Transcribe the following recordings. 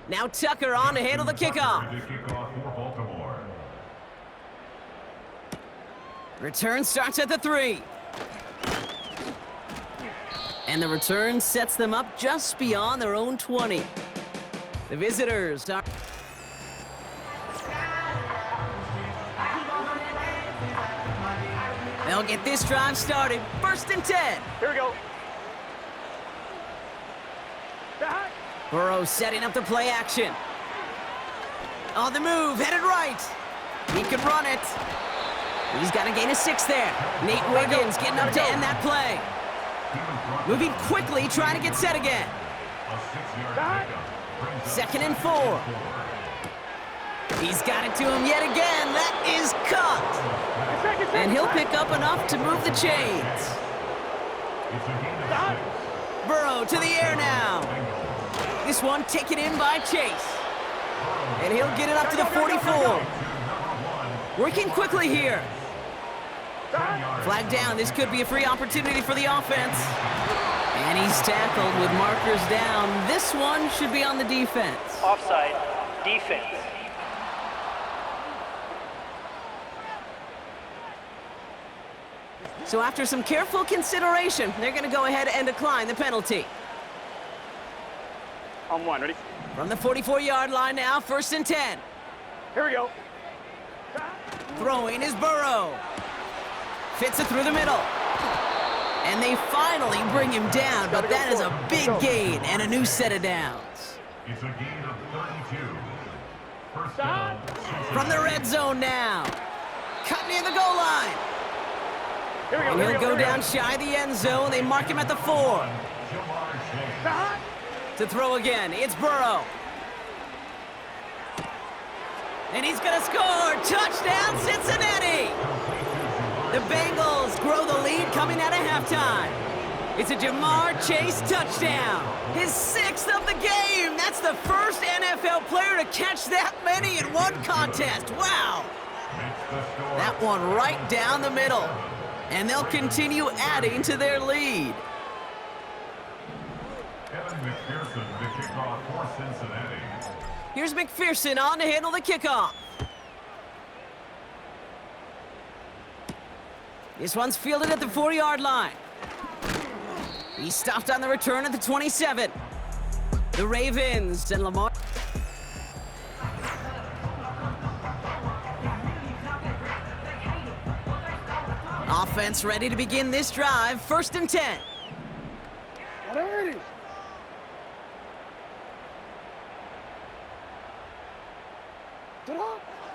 Now Tucker on to handle the kickoff. Return starts at the 3. And the return sets them up just beyond their own 20. The visitors are... They'll get this drive started. 1st and 10. Here we go. Burrow setting up the play action. On the move, headed right. He can run it. He's got to gain a 6 there. Nate Wiggins getting up to end that play. Moving quickly, trying to get set again. 2nd and 4. He's got it to him yet again. That is caught. And he'll pick up enough to move the chains. Burrow to the air now. This one taken in by Chase. And he'll get it up to the 44. Working quickly here. Flag down. This could be a free opportunity for the offense. And he's tackled with markers down. This one should be on the defense. Offside. Defense. So after some careful consideration, they're going to go ahead and decline the penalty. On 1, ready? From the 44-yard line now, 1st and 10. Here we go. Throwing is Burrow. Fits it through the middle. And they finally bring him down, but that is a big gain and a new set of downs. It's a gain of 32. First down. From the red zone now. Cut near the goal line. Here we go. And he'll go down shy of the end zone. They mark him at the 4. To throw again, it's Burrow. And he's going to score. Touchdown, Cincinnati. The Bengals grow the lead coming out of halftime. It's a Jamar Chase touchdown. His 6th of the game. That's the first NFL player to catch that many in one contest. Wow. That one right down the middle. And they'll continue adding to their lead. McPherson, the kickoff for Cincinnati. Here's McPherson on to handle the kickoff. This one's fielded at the 4-yard line. He stopped on the return at the 27. The Ravens and Lamar. Offense ready to begin this drive. 1st and 10. Whatever it is.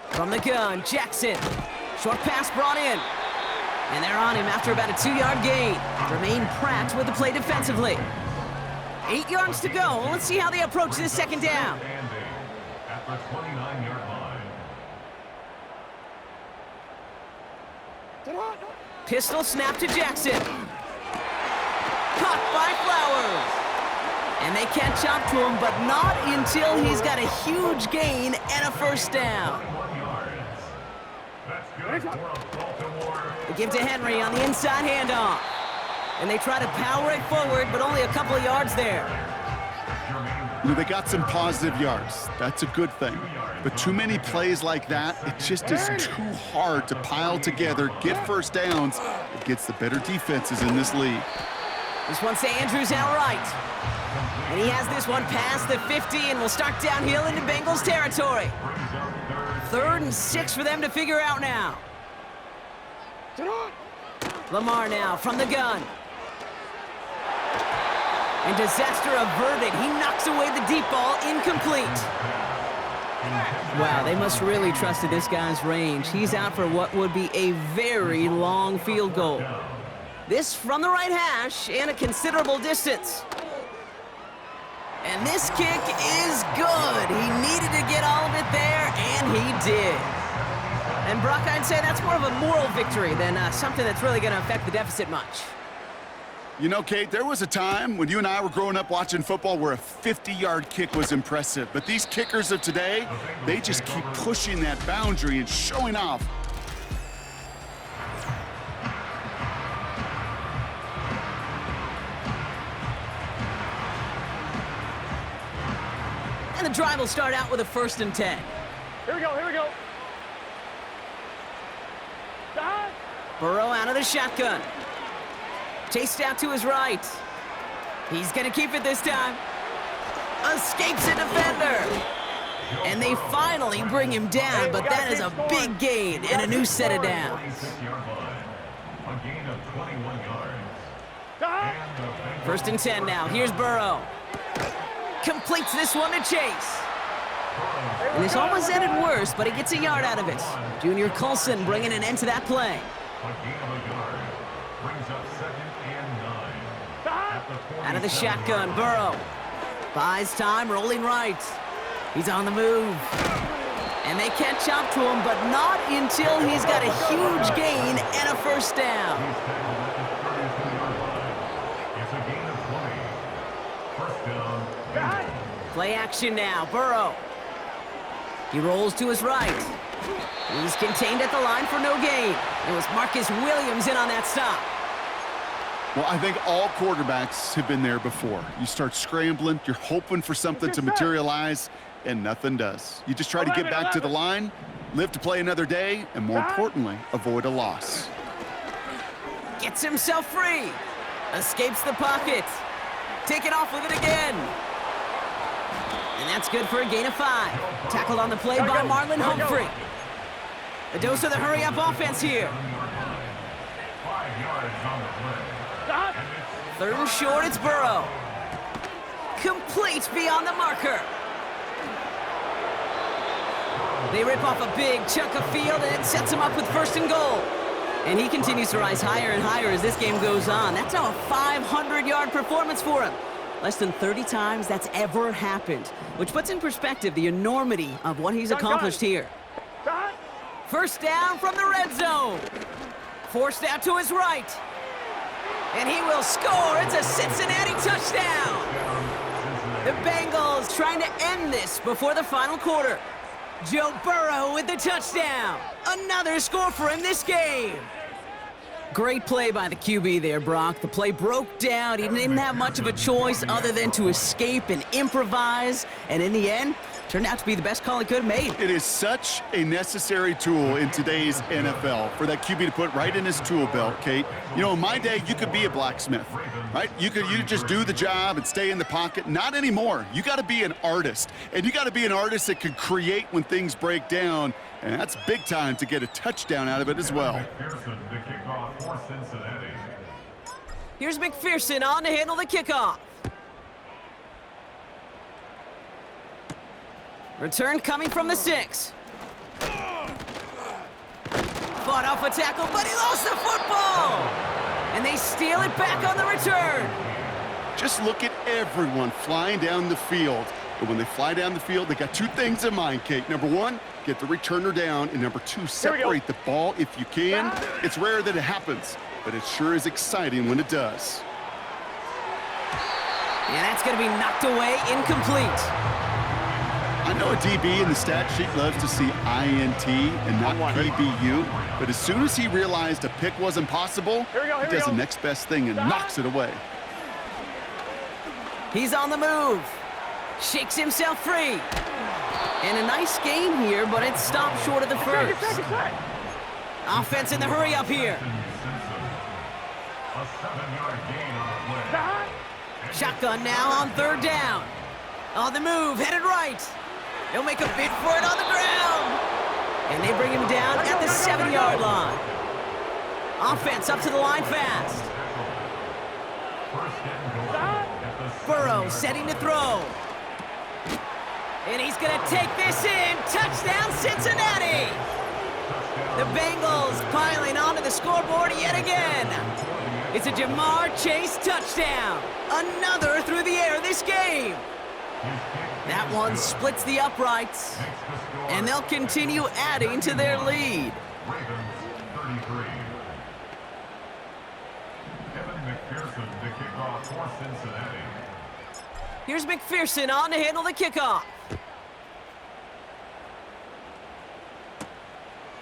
From the gun, Jackson. Short pass brought in. And they're on him after about a 2-yard gain. Jermaine Pratt with the play defensively. 8 yards to go. Let's see how they approach this 2nd down. At the 29-yard line. Pistol snap to Jackson. Caught by Flowers. And they catch up to him, but not until he's got a huge gain and a 1st down. They give to Henry on the inside handoff. And they try to power it forward, but only a couple of yards there. You know, they got some positive yards. That's a good thing. But too many plays like that, it just is too hard to pile together, get 1st downs. It gets the better defenses in this league. This one's to Andrews outright. And he has this one past the 50 and will start downhill into Bengals territory. 3rd and 6 for them to figure out now. Lamar now from the gun. And disaster averted. He knocks away the deep ball, incomplete. Wow, they must really trust this guy's range. He's out for what would be a very long field goal. This from the right hash and a considerable distance. And this kick is good. He needed to get all of it there, and he did. And Brock, I'd say that's more of a moral victory than something that's really going to affect the deficit much. You know, Kate, there was a time when you and I were growing up watching football where a 50-yard kick was impressive. But these kickers of today, they just keep pushing that boundary and showing off. And the drive will start out with a 1st and 10. Here we go, here we go. Burrow out of the shotgun. Chased out to his right. He's going to keep it this time. Escapes a defender. And they finally bring him down, but that is a big gain and a new set of downs. A gain of 21 yards. 1st and 10 now. Here's Burrow. Completes this one to Chase. And this almost ended worse, but he gets a yard out of it. Junior Coulson bringing an end to that play. A gain of a yard. Brings up 2nd and 9. Out of the shotgun, Burrow. Buys time, rolling right. He's on the move. And they catch up to him, but not until he's got a huge gain and a 1st down. He's tackled at the 32-yard line. It's a gain of 20. 1st down. Play action now, Burrow. He rolls to his right. He's contained at the line for no gain. It was Marcus Williams in on that stop. Well, I think all quarterbacks have been there before. You start scrambling, you're hoping for something to materialize, and nothing does. You just try to get back to the line, live to play another day, and more importantly, avoid a loss. Gets himself free. Escapes the pocket. Taken off with it again. And that's good for a gain of 5. Tackled on the play by Marlon Humphrey. A dose of the hurry-up offense here. 5 yards on the play. 3rd and short, it's Burrow. Complete beyond the marker. They rip off a big chunk of field, and it sets him up with 1st and goal. And he continues to rise higher and higher as this game goes on. That's now a 500-yard performance for him. Less than 30 times that's ever happened, which puts in perspective the enormity of what he's accomplished here. 1st down from the red zone. Forced out to his right. And he will score. It's a Cincinnati touchdown. The Bengals trying to end this before the final quarter. Joe Burrow with the touchdown. Another score for him this game. Great play by the QB there, Brock. The play broke down. He didn't have much of a choice other than to escape and improvise. And in the end, turned out to be the best call he could have made. It is such a necessary tool in today's NFL for that QB to put right in his tool belt, Kate. You know, in my day, you could be a blacksmith, right? You just do the job and stay in the pocket. Not anymore. You got to be an artist. And you got to be an artist that can create when things break down. And that's big time to get a touchdown out of it as well. McPherson to kick off for Cincinnati. Here's McPherson on to handle the kickoff. Return coming from the 6. Fought off a tackle, but he lost the football! And they steal it back on the return. Just look at everyone flying down the field. And when they fly down the field, they got 2 things in mind, Kate. Number 1, get the returner down. And number 2, separate the ball if you can. It's rare that it happens, but it sure is exciting when it does. And that's going to be knocked away, incomplete. I know a DB in the stat sheet loves to see INT and not PBU, but as soon as he realized a pick wasn't possible, he does the next best thing and knocks it away. He's on the move. Shakes himself free. And a nice gain here, but it stopped short of the 1st. Offense in the hurry up here. A 7-yard gain on the play. Shotgun now on 3rd down. On the move, headed right. He'll make a bid for it on the ground. And they bring him down at the 7-yard line. Offense up to the line fast. Burrow setting to throw. And he's going to take this in. Touchdown, Cincinnati. The Bengals piling onto the scoreboard yet again. It's a Jamar Chase touchdown. Another through the air this game. That one splits the uprights. And they'll continue adding to their lead. Ravens 33. Kevin McPherson to kick off for Cincinnati. Here's McPherson on to handle the kickoff.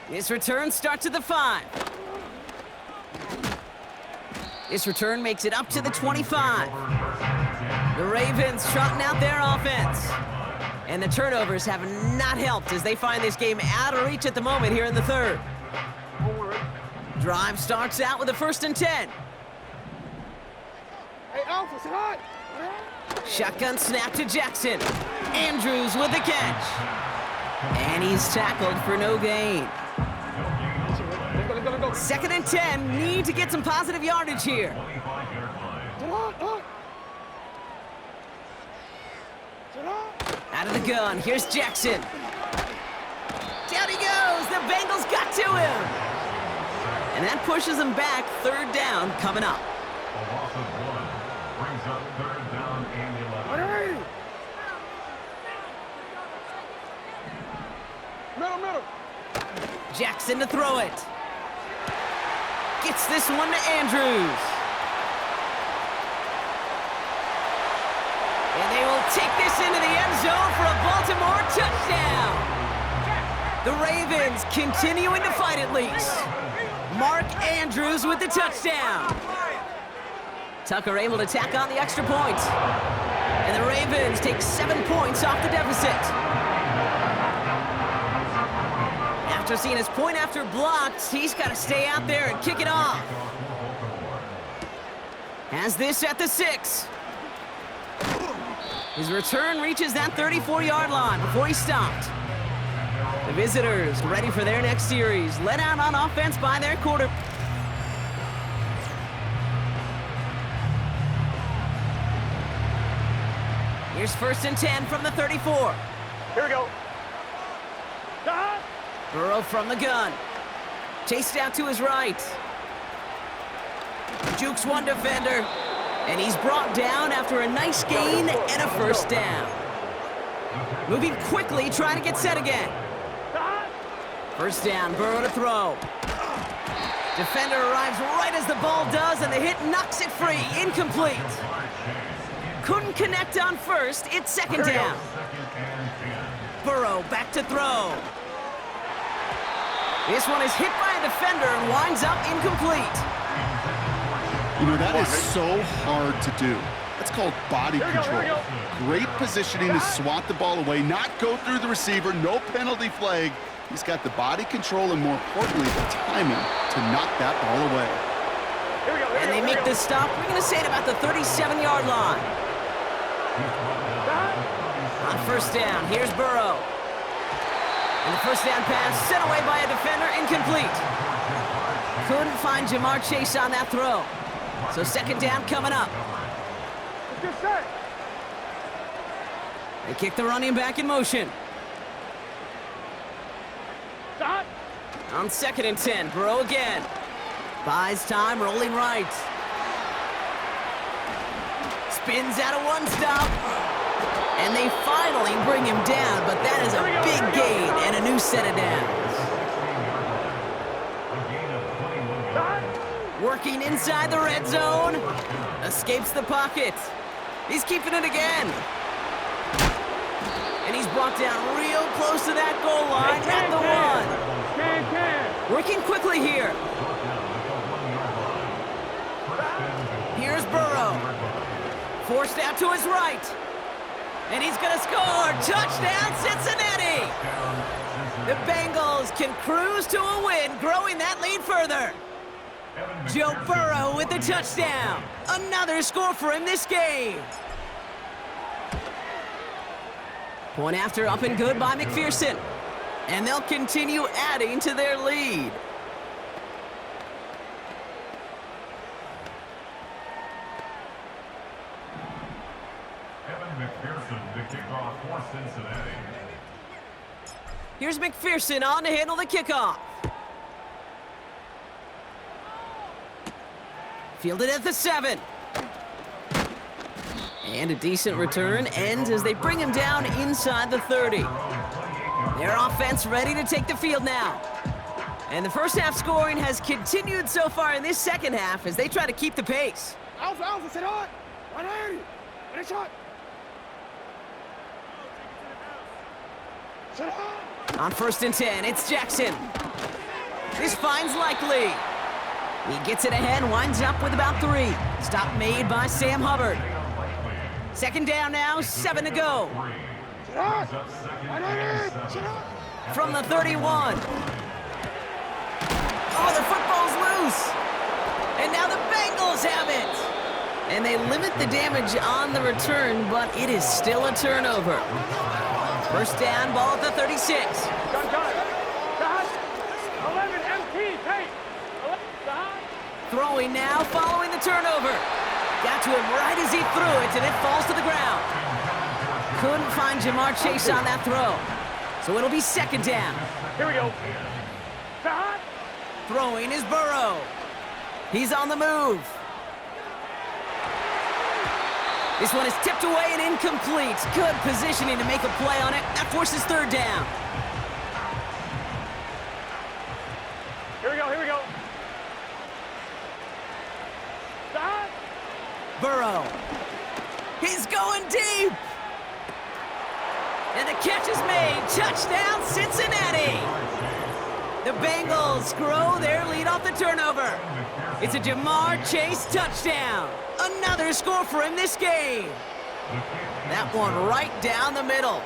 This return starts at the 5. This return makes it up to the 25. The Ravens trotting out their offense. And the turnovers have not helped as they find this game out of reach at the moment here in the third. Drive starts out with a 1st and 10. Hey, Alpha, sit hot. Shotgun snap to Jackson. Andrews with the catch. And he's tackled for no gain. Let's go. 2nd and 10. Need to get some positive yardage here. Sit hot. Sit hot. Out of the gun. Here's Jackson. Down he goes. The Bengals got to him. And that pushes them back. 3rd down coming up. A loss of 1 brings up 3rd down and 11. Middle. Jackson to throw it. Gets this one to Andrews. And they will take this into the end zone for a Baltimore touchdown. The Ravens continuing to fight at least. Mark Andrews with the touchdown. Tucker able to tack on the extra point. And the Ravens take 7 points off the deficit. After seeing his point after blocked, he's got to stay out there and kick it off. Has this at the 6. His return reaches that 34-yard line before he stopped. The visitors ready for their next series, led out on offense by their quarterback. Here's 1st and 10 from the 34. Here we go. Burrow from the gun. Chased out to his right. Jukes one defender. And he's brought down after a nice gain and a 1st down. Moving quickly, trying to get set again. 1st down, Burrow to throw. Defender arrives right as the ball does, and the hit knocks it free. Incomplete. Couldn't connect on 1st. It's 2nd down. Burrow back to throw. This one is hit by a defender and winds up incomplete. You know, that is so hard to do. That's called body control. Great positioning to swat the ball away, not go through the receiver, no penalty flag. He's got the body control and, more importantly, the timing to knock that ball away. And they make the stop. We're going to say it about the 37-yard line. On 1st down, here's Burrow. And the 1st down pass sent away by a defender, incomplete. Couldn't find Jamar Chase on that throw. So 2nd down coming up. They kick the running back in motion. On 2nd and 10, Burrow again. Buys time, rolling right. Spins out of one stop. And they finally bring him down, but that is a big gain and a new set of downs. Working inside the red zone. Escapes the pocket. He's keeping it again. And he's brought down real close to that goal line at the 1. Working quickly here. Here's Burrow. Forced out to his right. And he's going to score. Touchdown, Cincinnati. The Bengals can cruise to a win, growing that lead further. Joe Burrow with the touchdown. Another score for him this game. Point after up and good by McPherson. And they'll continue adding to their lead. McPherson to kick off for Cincinnati. Here's McPherson on to handle the kickoff. Fielded at the 7. And a decent return ends as they bring him down inside the 30. Their offense ready to take the field now. And the 1st half scoring has continued so far in this 2nd half as they try to keep the pace. Alpha, sit hot. 180. Get a shot. Sit hot. On 1st and 10, it's Jackson. This finds Likely. He gets it ahead, winds up with about 3. Stop made by Sam Hubbard. 2nd down now, 7 to go. Brings up second and 7. From the 31. Oh, the football's loose. And now the Bengals have it. And they limit the damage on the return, but it is still a turnover. First down, ball at the 36. Throwing now, following the turnover. Got to him right as he threw it, and it falls to the ground. Couldn't find Jamar Chase on that throw. So it'll be second down. Here we go. Throwing is Burrow. He's on the move. This one is tipped away and incomplete. Good positioning to make a play on it. That forces third down. Here we go, here we go. Burrow. He's going deep. And the catch is made. Touchdown, Cincinnati. The Bengals grow their lead off the turnover. It's a Jamar Chase touchdown. Another score for him this game. That one right down the middle.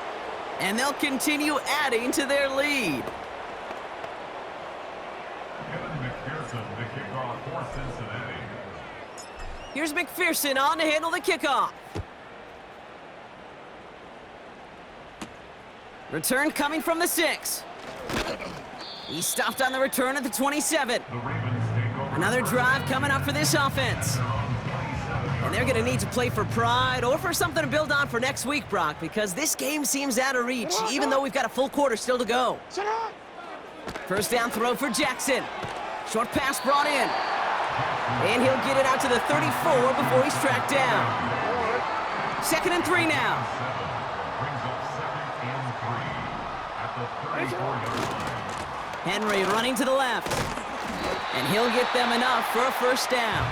And they'll continue adding to their lead. The kickoff for Cincinnati. Here's McPherson on to handle the kickoff. Return coming from the 6. He stopped on the return at the 27. Another drive coming up for this offense. And they're going to need to play for pride or for something to build on for next week, Brock, because this game seems out of reach, even though we've got a full quarter still to go. First down throw for Jackson. Short pass brought in. And he'll get it out to the 34 before he's tracked down. 2nd and 3 now. Brings up 2nd and 3 at the 34-yard line. Henry running to the left. And he'll get them enough for a first down.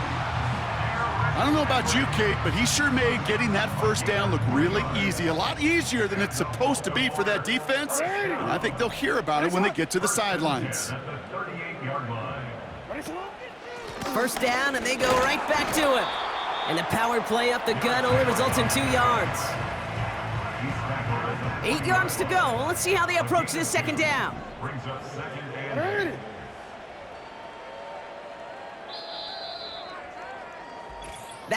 I don't know about you, Kate, but he sure made getting that first down look really easy. A lot easier than it's supposed to be for that defense. And I think they'll hear about it when they get to the sidelines. At the 38-yard line. First down, and they go right back to it. And the power play up the gut only results in 2 yards. 8 yards to go. Let's see how they approach this second down. Brings up 2nd and 8.